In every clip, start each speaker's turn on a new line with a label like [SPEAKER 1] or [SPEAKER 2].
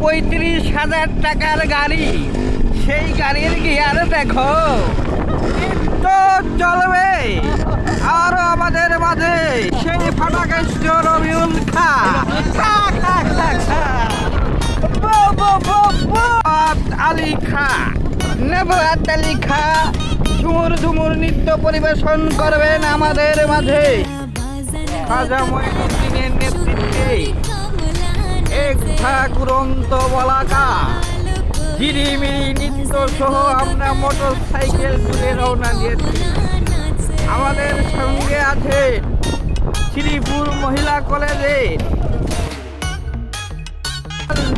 [SPEAKER 1] 35,000 টাকার গাড়ি, সেই গাড়ির গিয়ার দেখো। তো চলবে আর আমাদের মাঝে সেই ফাটাকেষ্ট রবিউল খা আলী খা, নেবরাত আলী খা ঝুমুর ঝুমুর নৃত্য পরিবেশন করবেন আমাদের মাঝে। খাজা মঈনুদ্দিনের নেতৃত্বে এক ঝাঁক উড়ন্ত বলাকা ঝিরিমিরি নৃত্য সহ আমরা মোটর সাইকেল তুলে রওনা দিয়েছি। আমাদের সঙ্গে আছে শ্রীপুর মহিলা কলেজে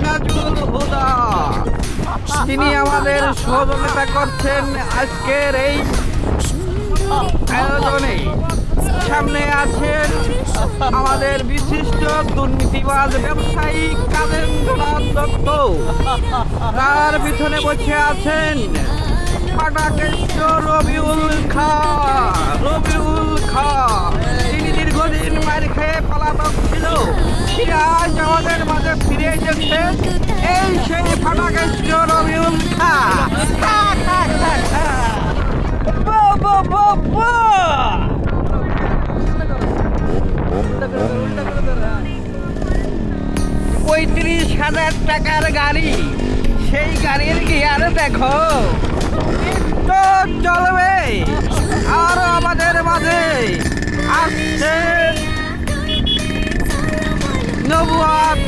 [SPEAKER 1] নাজমুল হুদা, তিনি আমাদের সহযোগিতা করছেন আজকের এই আয়োজনে। সামনে আছেন আমাদের বিশিষ্ট দুর্নীতিবাজ ব্যবসায়ী কাদেন্দ্রনাথ দত্ত, তার পিছনে বসে আছেন ফাটাকেষ্ট রবিউল খা। তিনি দীর্ঘদিন মার খেয়ে পলাতক ছিল, আজ আমাদের মাঝে ফিরে এসেছে এই সেই ফাটাকেষ্ট রবিউল খা। 35,000 টাকার গাড়ি, সেই গাড়ির গিয়ার দেখো। তো চলবে আর আমাদের মাঝে আসছে নেবরাত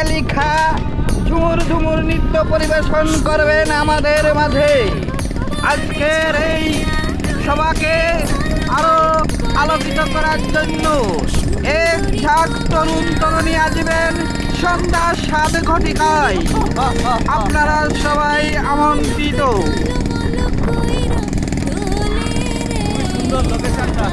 [SPEAKER 1] আলী খা ঝুমুর ঝুমুর নৃত্য পরিবেশন করবেন আমাদের মাঝে। আজকের এই সভাকে আরো আলোকিত করার জন্য এক ঝাঁক তরুণ তরুণী আসবেন সন্ধ্যা 7 ঘটিকায়। আপনারা সবাই আমন্ত্রিত।
[SPEAKER 2] সুন্দর লোকেশনটা।